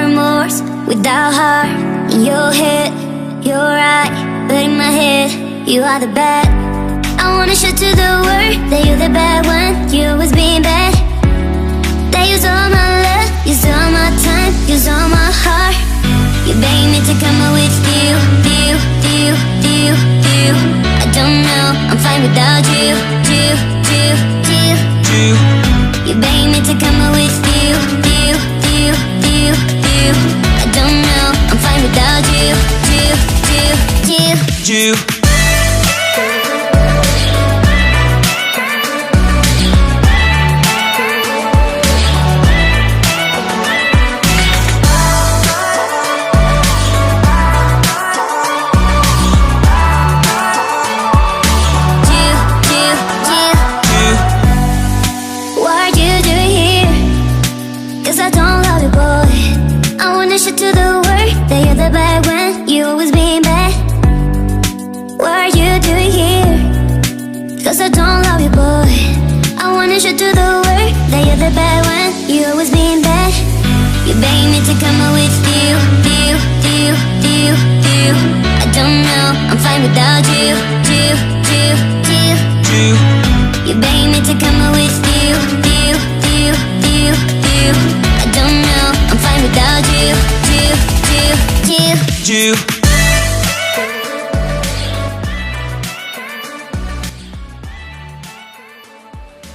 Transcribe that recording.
remorse, without heart. In your head, you're right, but in my head, you are the bad. I wanna show to the world that you're the bad one. You always being bad. That use all my love, use all my time, use all my heart. You beg me to come up with you. I don't know, I'm fine without you. You beg me to come up with you. I don't know, I'm fine without you. To the world that you're the bad one, you always being bad. What are you doing here? Cause I don't love you, boy. I wanna show to the world that you're the bad one, you always being bad. You beg me to come up with you. I don't know, I'm fine without you. You beg me to come up with you. I don't know, I'm fine without you.